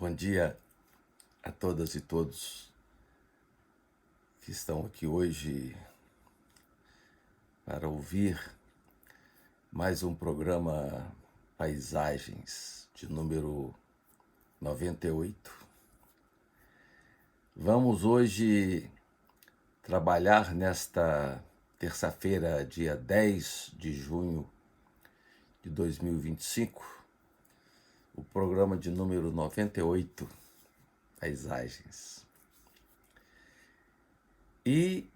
Bom dia a todas e todos que estão aqui hoje para ouvir mais um programa Paisagens de número 98. Vamos hoje trabalhar nesta terça-feira, dia 10 de junho de 2025, o programa de número 98, Paisagens. E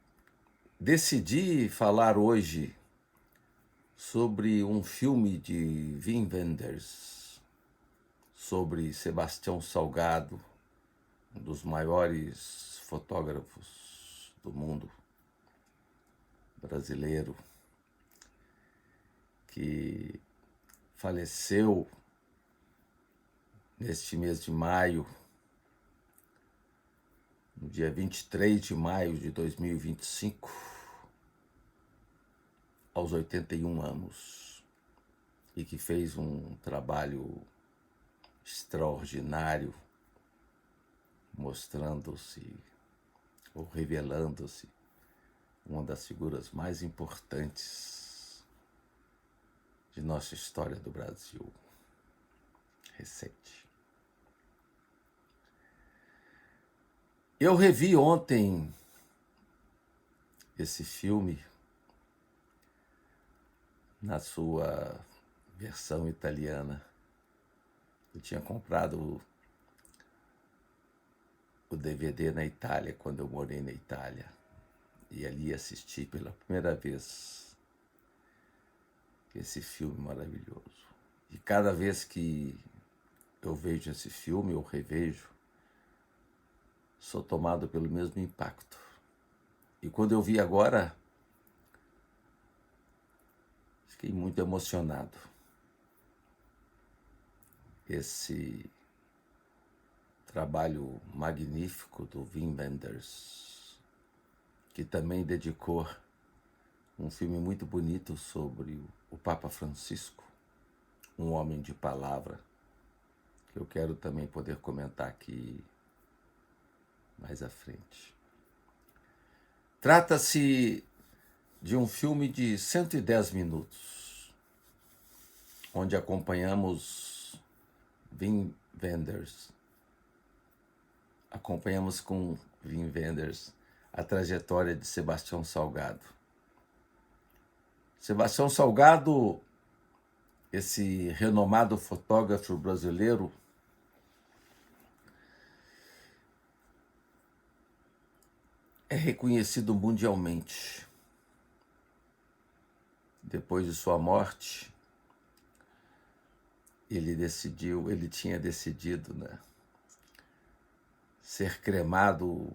decidi falar hoje sobre um filme de Wim Wenders, sobre Sebastião Salgado, um dos maiores fotógrafos do mundo brasileiro, que faleceu neste mês de maio, no dia 23 de maio de 2025, aos 81 anos, e que fez um trabalho extraordinário, mostrando-se ou revelando-se uma das figuras mais importantes de nossa história do Brasil recente. Eu revi ontem esse filme na sua versão italiana. Eu tinha comprado o DVD na Itália, quando eu morei na Itália, e ali assisti pela primeira vez esse filme maravilhoso. E cada vez que eu vejo esse filme, eu revejo, sou tomado pelo mesmo impacto. E quando eu vi agora, fiquei muito emocionado. Esse trabalho magnífico do Wim Wenders, que também dedicou um filme muito bonito sobre o Papa Francisco, um homem de palavra, que eu quero também poder comentar aqui mais à frente. Trata-se de um filme de 110 minutos, onde acompanhamos Wim Wenders. Acompanhamos com Wim Wenders a trajetória de Sebastião Salgado. Sebastião Salgado, esse renomado fotógrafo brasileiro, é reconhecido mundialmente. Depois de sua morte, ele tinha decidido, ser cremado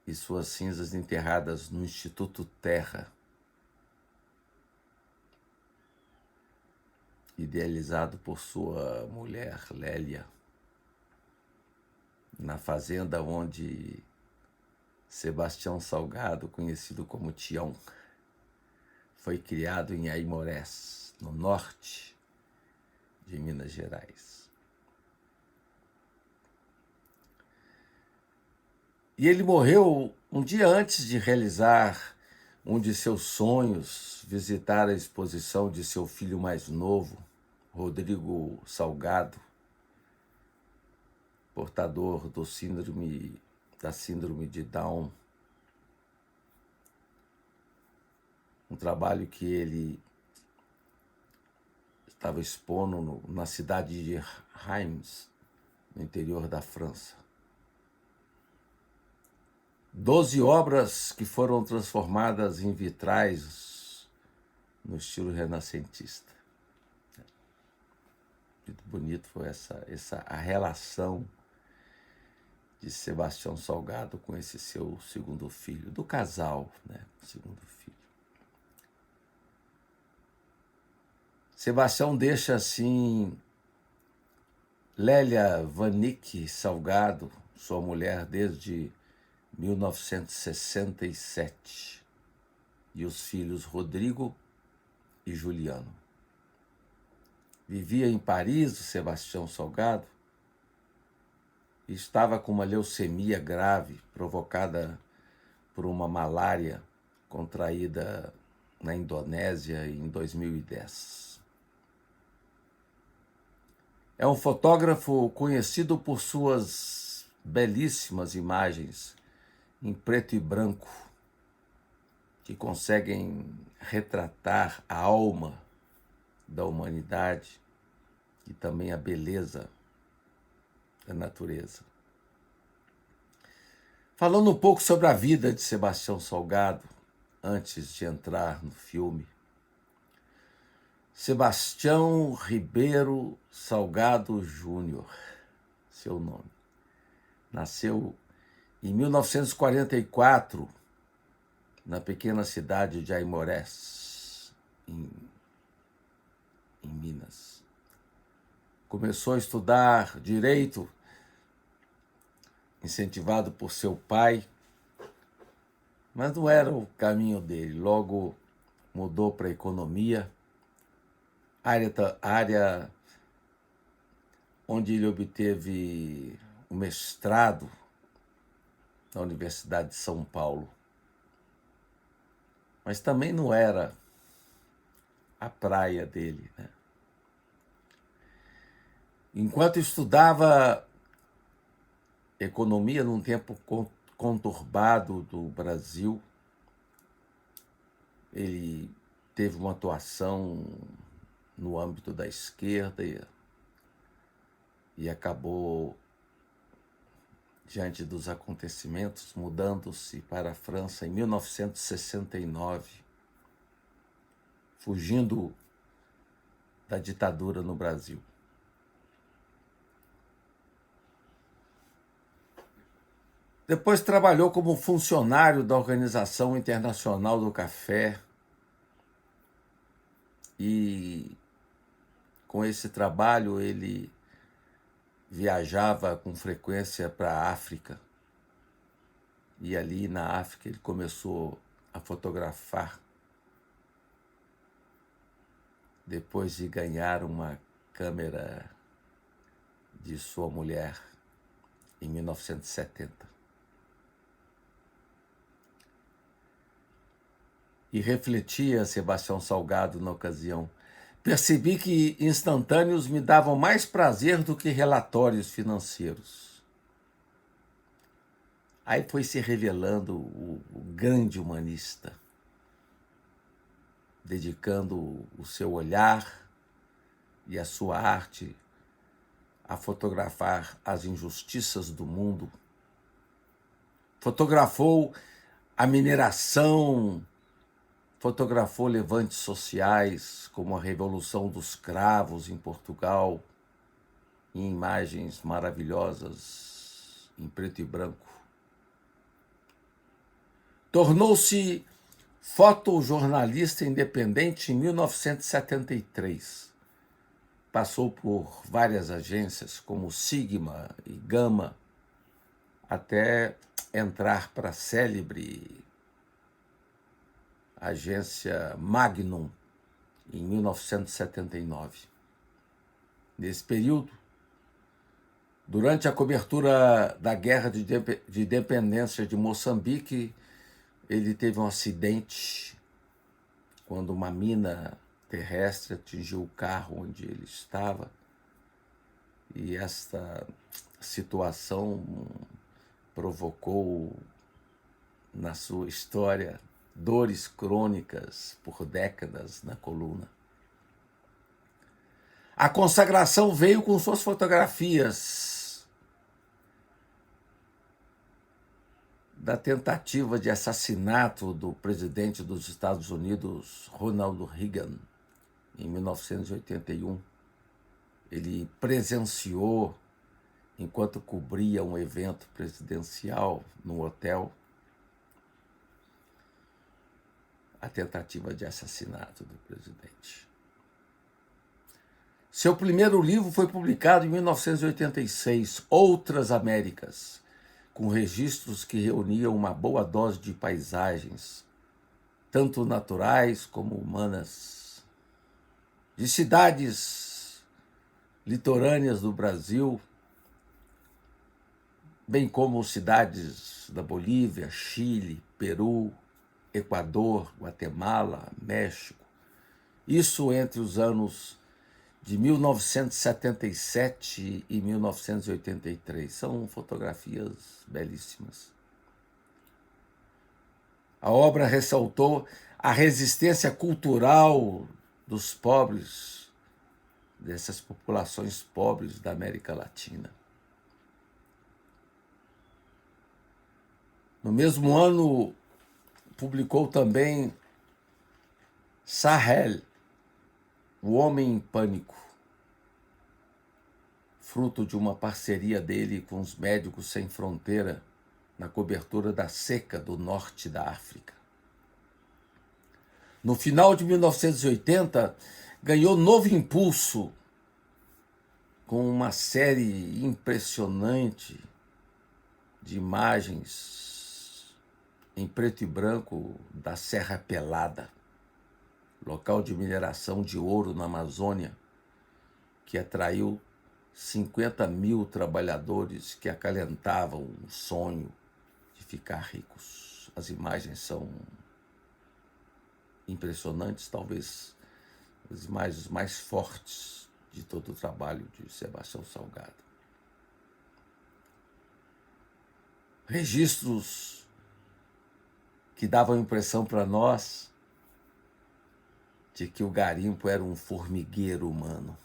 e suas cinzas enterradas no Instituto Terra, idealizado por sua mulher, Lélia, na fazenda onde Sebastião Salgado, conhecido como Tião, foi criado em Aimorés, no norte de Minas Gerais. E ele morreu um dia antes de realizar um de seus sonhos, visitar a exposição de seu filho mais novo, Rodrigo Salgado, portador da síndrome de Down. Um trabalho que ele estava expondo na cidade de Reims, no interior da França. 12 obras que foram transformadas em vitrais no estilo renascentista. Muito bonito foi a relação de Sebastião Salgado com esse seu segundo filho, do casal, segundo filho. Sebastião deixa, assim, Lélia Vanik Salgado, sua mulher desde 1967, e os filhos Rodrigo e Juliano. Vivia em Paris, o Sebastião Salgado, e estava com uma leucemia grave provocada por uma malária contraída na Indonésia em 2010. É um fotógrafo conhecido por suas belíssimas imagens em preto e branco, que conseguem retratar a alma da humanidade e também a beleza da natureza. Falando um pouco sobre a vida de Sebastião Salgado, antes de entrar no filme. Sebastião Ribeiro Salgado Júnior, seu nome. Nasceu em 1944, na pequena cidade de Aimorés, em Minas. Começou a estudar direito, incentivado por seu pai, mas não era o caminho dele. Logo mudou para a economia, área onde ele obteve o mestrado na Universidade de São Paulo. Mas também não era a praia dele, né? Enquanto estudava economia num tempo conturbado do Brasil, ele teve uma atuação no âmbito da esquerda e acabou, diante dos acontecimentos, mudando-se para a França em 1969, fugindo da ditadura no Brasil. Depois trabalhou como funcionário da Organização Internacional do Café e, com esse trabalho, ele viajava com frequência para a África. E ali na África ele começou a fotografar, depois de ganhar uma câmera de sua mulher em 1970. E refletia Sebastião Salgado na ocasião: percebi que instantâneos me davam mais prazer do que relatórios financeiros. Aí foi se revelando o grande humanista, dedicando o seu olhar e a sua arte a fotografar as injustiças do mundo. Fotografou a mineração, fotografou levantes sociais, como a Revolução dos Cravos em Portugal, em imagens maravilhosas em preto e branco. Tornou-se fotojornalista independente em 1973. Passou por várias agências, como Sigma e Gama, até entrar para a célebre agência Magnum, em 1979. Nesse período, durante a cobertura da Guerra de Independência de Moçambique, ele teve um acidente quando uma mina terrestre atingiu o carro onde ele estava. E esta situação provocou na sua história dores crônicas por décadas na coluna. A consagração veio com suas fotografias da tentativa de assassinato do presidente dos Estados Unidos, Ronald Reagan, em 1981. Ele presenciou, enquanto cobria um evento presidencial no hotel, a tentativa de assassinato do presidente. Seu primeiro livro foi publicado em 1986, Outras Américas, com registros que reuniam uma boa dose de paisagens, tanto naturais como humanas, de cidades litorâneas do Brasil, bem como cidades da Bolívia, Chile, Peru, Equador, Guatemala, México. Isso entre os anos de 1977 e 1983. São fotografias belíssimas. A obra ressaltou a resistência cultural dos pobres, dessas populações pobres da América Latina. No mesmo ano, publicou também Sahel, O Homem em Pânico, fruto de uma parceria dele com os Médicos Sem Fronteira na cobertura da seca do norte da África. No final de 1980, ganhou novo impulso com uma série impressionante de imagens em preto e branco da Serra Pelada, local de mineração de ouro na Amazônia, que atraiu 50 mil trabalhadores que acalentavam o sonho de ficar ricos. As imagens são impressionantes, talvez as imagens mais fortes de todo o trabalho de Sebastião Salgado. Registros que davam a impressão para nós de que o garimpo era um formigueiro humano,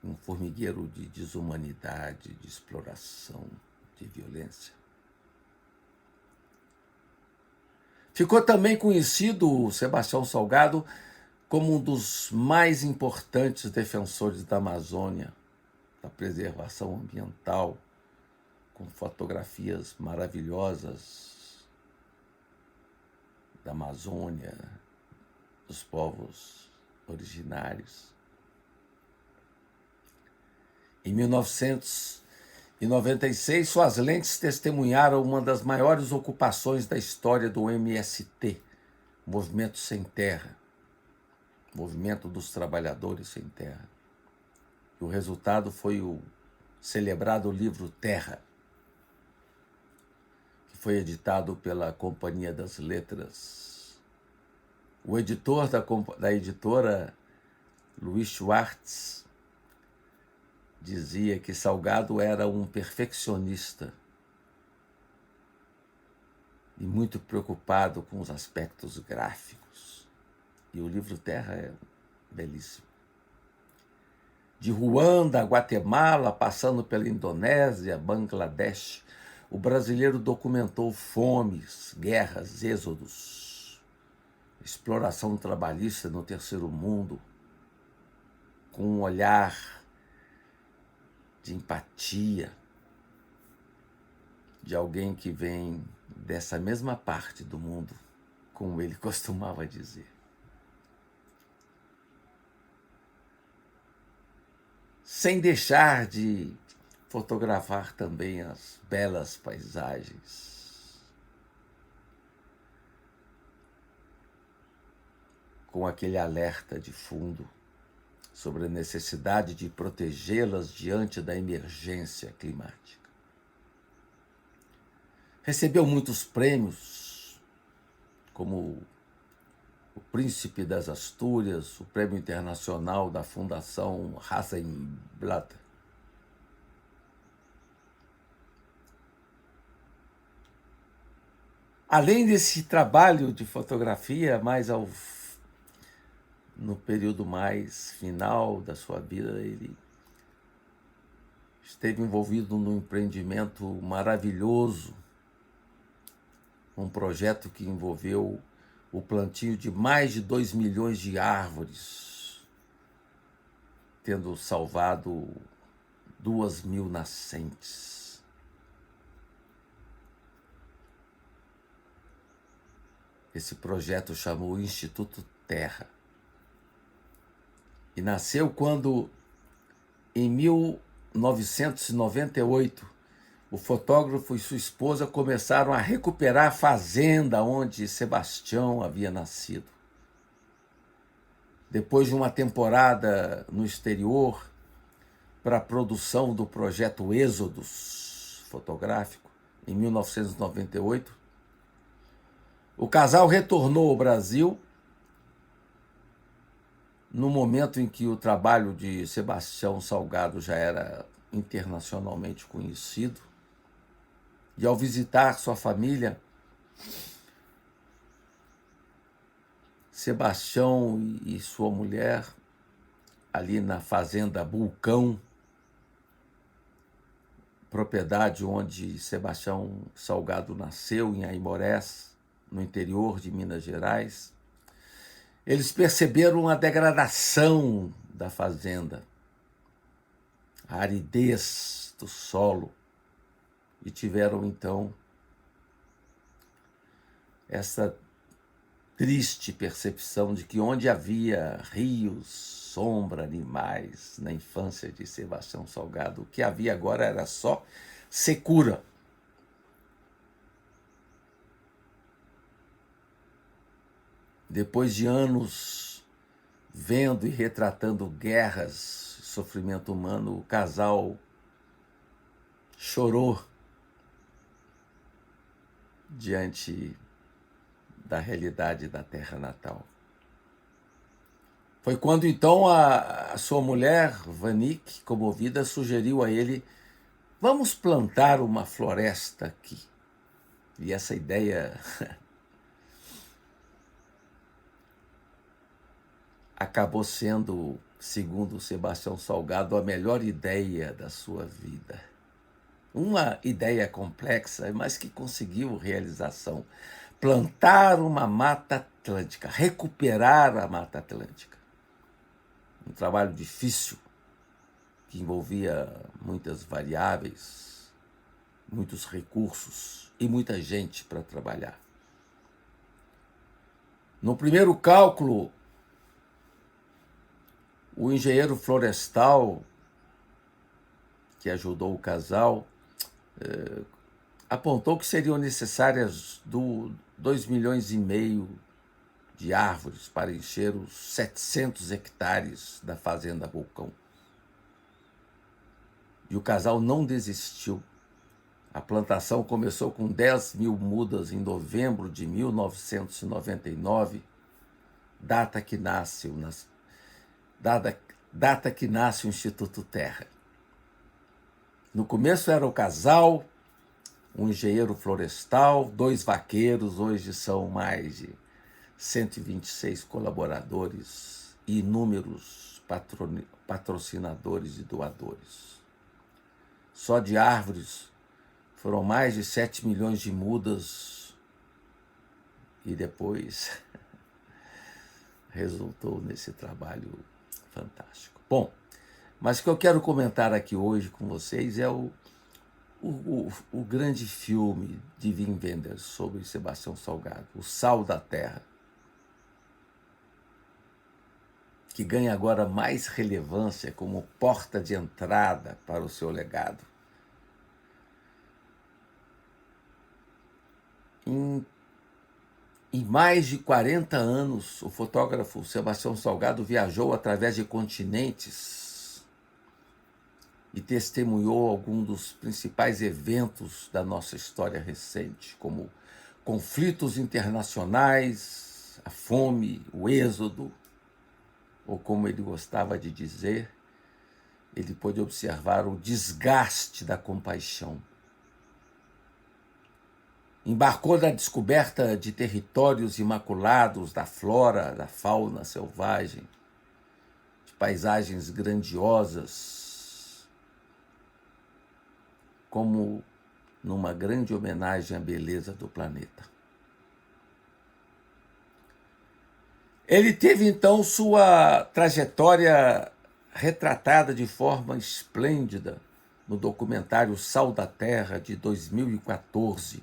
um formigueiro de desumanidade, de exploração, de violência. Ficou também conhecido Sebastião Salgado como um dos mais importantes defensores da Amazônia, da preservação ambiental, com fotografias maravilhosas da Amazônia, dos povos originários. Em 1996, suas lentes testemunharam uma das maiores ocupações da história do MST, Movimento Sem Terra, Movimento dos Trabalhadores Sem Terra. E o resultado foi o celebrado livro Terra, que foi editado pela Companhia das Letras. O editor da editora, Luiz Schwartz, dizia que Salgado era um perfeccionista e muito preocupado com os aspectos gráficos. E o livro Terra é belíssimo. De Ruanda, Guatemala, passando pela Indonésia, Bangladesh, o brasileiro documentou fomes, guerras, êxodos, exploração trabalhista no terceiro mundo, com um olhar de empatia, de alguém que vem dessa mesma parte do mundo, como ele costumava dizer. Sem deixar de fotografar também as belas paisagens, com aquele alerta de fundo sobre a necessidade de protegê-las diante da emergência climática. Recebeu muitos prêmios, como o Príncipe das Astúrias, o Prêmio Internacional da Fundação Hasselblad. Além desse trabalho de fotografia, no período mais final da sua vida, ele esteve envolvido num empreendimento maravilhoso, um projeto que envolveu o plantio de mais de 2 milhões de árvores, tendo salvado 2.000 nascentes. Esse projeto chamou Instituto Terra. E nasceu quando, em 1998, o fotógrafo e sua esposa começaram a recuperar a fazenda onde Sebastião havia nascido. Depois de uma temporada no exterior para a produção do projeto Êxodos, fotográfico, em 1998. O casal retornou ao Brasil no momento em que o trabalho de Sebastião Salgado já era internacionalmente conhecido. E ao visitar sua família, Sebastião e sua mulher, ali na fazenda Bulcão, propriedade onde Sebastião Salgado nasceu, em Aimorés, no interior de Minas Gerais, eles perceberam a degradação da fazenda, a aridez do solo, e tiveram então essa triste percepção de que onde havia rios, sombra, animais na infância de Sebastião Salgado, o que havia agora era só secura. Depois de anos vendo e retratando guerras, sofrimento humano, o casal chorou diante da realidade da terra natal. Foi quando então a sua mulher, Vanique, comovida, sugeriu a ele: vamos plantar uma floresta aqui. E essa ideia acabou sendo, segundo Sebastião Salgado, a melhor ideia da sua vida. Uma ideia complexa, mas que conseguiu realização. Plantar uma Mata Atlântica, recuperar a Mata Atlântica. Um trabalho difícil, que envolvia muitas variáveis, muitos recursos e muita gente para trabalhar. No primeiro cálculo, o engenheiro florestal, que ajudou o casal, apontou que seriam necessárias 2,5 milhões de árvores para encher os 700 hectares da fazenda Vulcão. E o casal não desistiu. A plantação começou com 10 mil mudas em novembro de 1999, data que nasce o Instituto Terra. No começo era o casal, um engenheiro florestal, 2 vaqueiros, hoje são mais de 126 colaboradores e inúmeros patrocinadores e doadores. Só de árvores foram mais de 7 milhões de mudas e depois resultou nesse trabalho fantástico. Bom, mas o que eu quero comentar aqui hoje com vocês é o grande filme de Wim Wenders sobre Sebastião Salgado, O Sal da Terra, que ganha agora mais relevância como porta de entrada para o seu legado. Em mais de 40 anos, o fotógrafo Sebastião Salgado viajou através de continentes e testemunhou alguns dos principais eventos da nossa história recente, como conflitos internacionais, a fome, o êxodo, ou como ele gostava de dizer, ele pôde observar o desgaste da compaixão. Embarcou na descoberta de territórios imaculados da flora, da fauna selvagem, de paisagens grandiosas, como numa grande homenagem à beleza do planeta. Ele teve, então, sua trajetória retratada de forma esplêndida no documentário Sal da Terra, de 2014,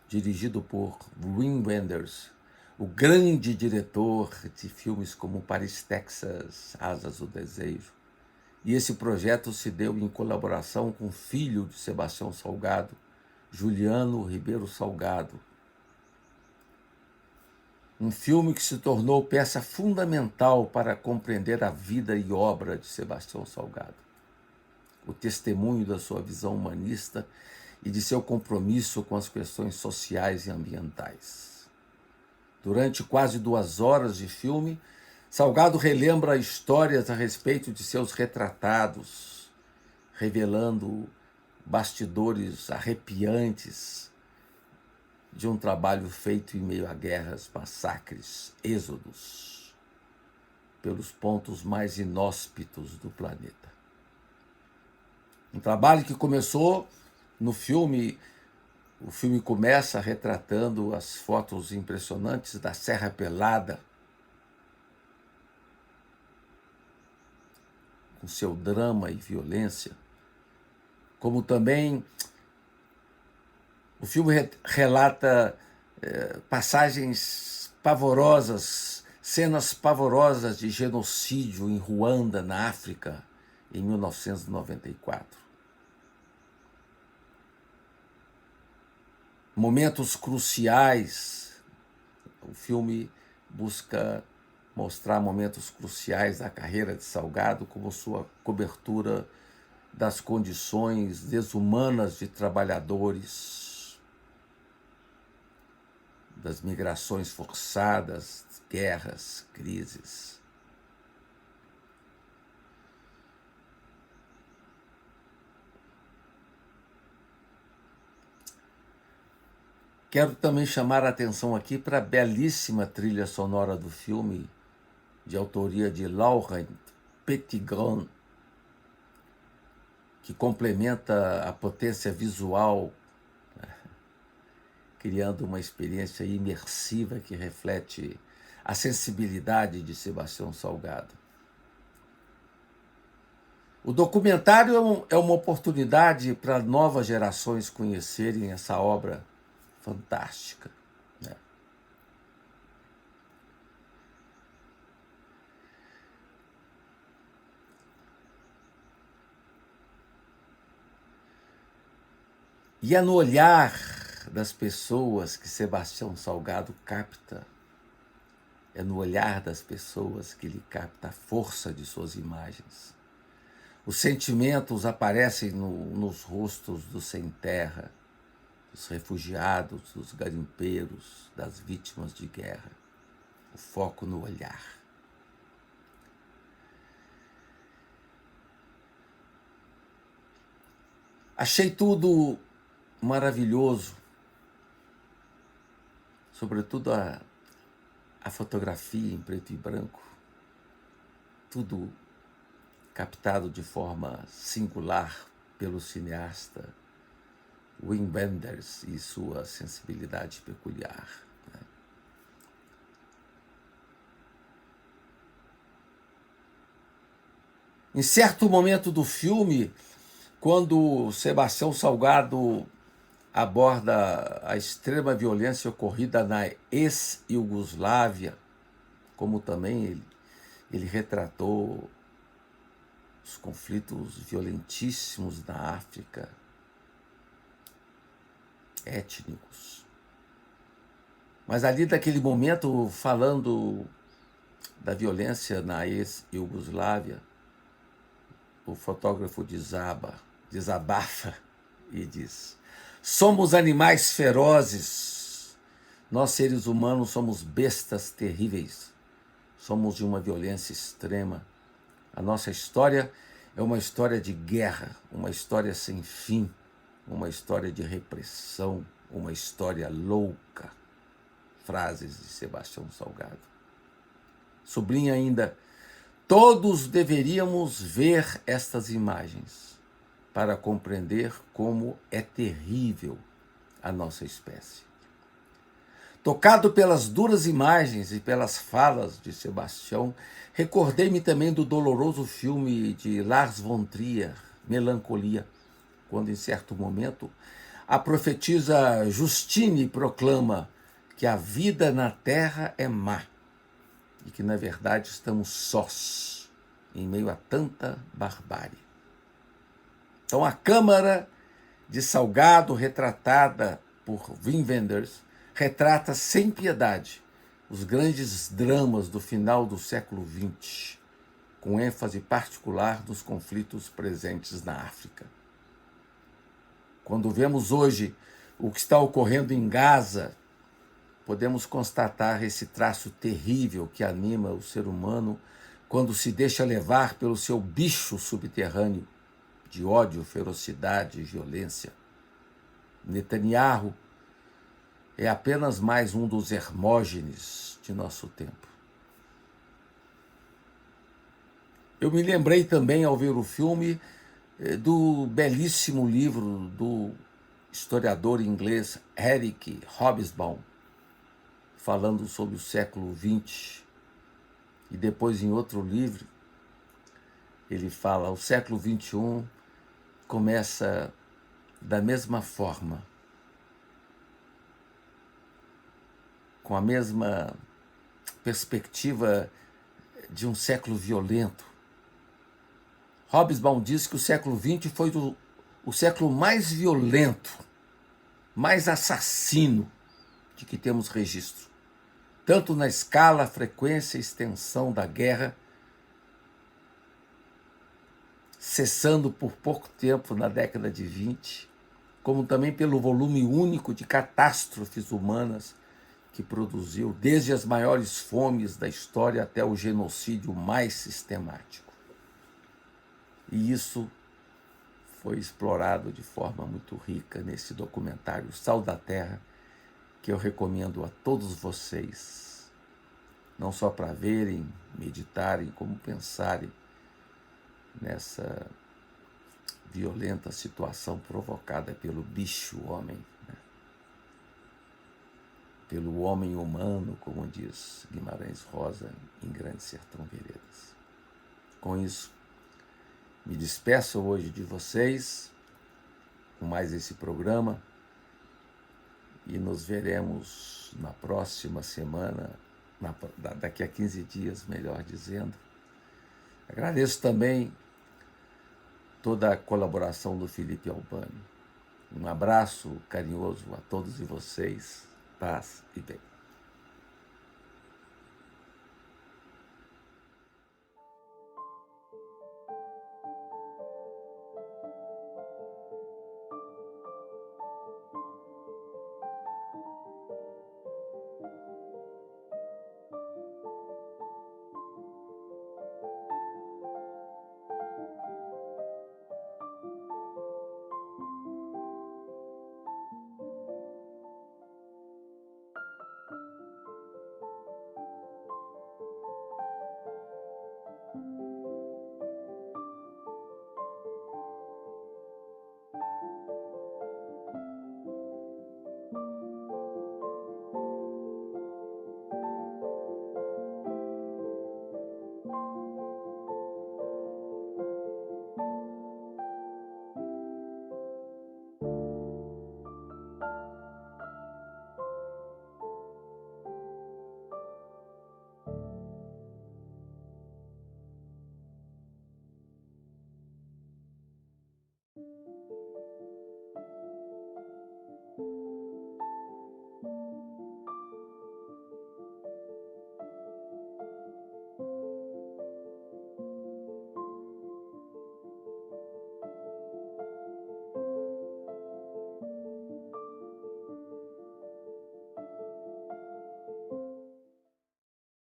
dirigido por Wim Wenders, o grande diretor de filmes como Paris, Texas, Asas do Desejo. E esse projeto se deu em colaboração com o filho de Sebastião Salgado, Juliano Ribeiro Salgado. Um filme que se tornou peça fundamental para compreender a vida e obra de Sebastião Salgado. o testemunho da sua visão humanista e de seu compromisso com as questões sociais e ambientais. Durante quase 2 horas de filme, Salgado relembra histórias a respeito de seus retratados, revelando bastidores arrepiantes de um trabalho feito em meio a guerras, massacres, êxodos, pelos pontos mais inóspitos do planeta. Um trabalho que começou no filme. O filme começa retratando as fotos impressionantes da Serra Pelada, com seu drama e violência, como também o filme relata passagens pavorosas, cenas pavorosas de genocídio em Ruanda, na África, em 1994. Momentos cruciais. O filme busca mostrar momentos cruciais da carreira de Salgado, como sua cobertura das condições desumanas de trabalhadores, das migrações forçadas, guerras, crises. Quero também chamar a atenção aqui para a belíssima trilha sonora do filme, de autoria de Laurent Petitgrand, que complementa a potência visual, criando uma experiência imersiva que reflete a sensibilidade de Sebastião Salgado. O documentário é uma oportunidade para novas gerações conhecerem essa obra fantástica, né? E é no olhar das pessoas que Sebastião Salgado capta, é no olhar das pessoas que ele capta a força de suas imagens. Os sentimentos aparecem nos rostos dos sem-terra, dos refugiados, dos garimpeiros, das vítimas de guerra. O foco no olhar. Achei tudo maravilhoso, sobretudo a fotografia em preto e branco, tudo captado de forma singular pelo cineasta Wim Wenders e sua sensibilidade peculiar, né? Em certo momento do filme, quando Sebastião Salgado aborda a extrema violência ocorrida na ex-Iugoslávia, como também ele retratou os conflitos violentíssimos na África, étnicos. Mas ali, naquele momento, falando da violência na ex-Iugoslávia, o fotógrafo desabafa e diz: somos animais ferozes, nós seres humanos somos bestas terríveis, somos de uma violência extrema. A nossa história é uma história de guerra, uma história sem fim, uma história de repressão, uma história louca. Frases de Sebastião Salgado. Sublinha ainda: todos deveríamos ver estas imagens para compreender como é terrível a nossa espécie. Tocado pelas duras imagens e pelas falas de Sebastião, recordei-me também do doloroso filme de Lars von Trier, Melancolia, quando, em certo momento, a profetisa Justine proclama que a vida na Terra é má e que, na verdade, estamos sós em meio a tanta barbárie. Então, a Câmara de Salgado, retratada por Wim Wenders, retrata sem piedade os grandes dramas do final do século XX, com ênfase particular nos conflitos presentes na África. Quando vemos hoje o que está ocorrendo em Gaza, podemos constatar esse traço terrível que anima o ser humano quando se deixa levar pelo seu bicho subterrâneo de ódio, ferocidade e violência. Netanyahu é apenas mais um dos Hermógenes de nosso tempo. Eu me lembrei também, ao ver o filme, do belíssimo livro do historiador inglês Eric Hobsbawm, falando sobre o século XX. E depois, em outro livro, ele fala: o século XXI começa da mesma forma, com a mesma perspectiva de um século violento. Hobsbawm diz que o século XX foi o século mais violento, mais assassino de que temos registro, tanto na escala, frequência e extensão da guerra, cessando por pouco tempo na década de 20, como também pelo volume único de catástrofes humanas que produziu, desde as maiores fomes da história até o genocídio mais sistemático. E isso foi explorado de forma muito rica nesse documentário Sal da Terra, que eu recomendo a todos vocês, não só para verem, meditarem, como pensarem nessa violenta situação provocada pelo bicho homem, né? Pelo homem humano, como diz Guimarães Rosa em Grande Sertão Veredas. Com isso, me despeço hoje de vocês com mais esse programa e nos veremos na próxima semana, daqui a 15 dias, melhor dizendo. Agradeço também toda a colaboração do Felipe Albani. Um abraço carinhoso a todos e vocês. Paz e bem.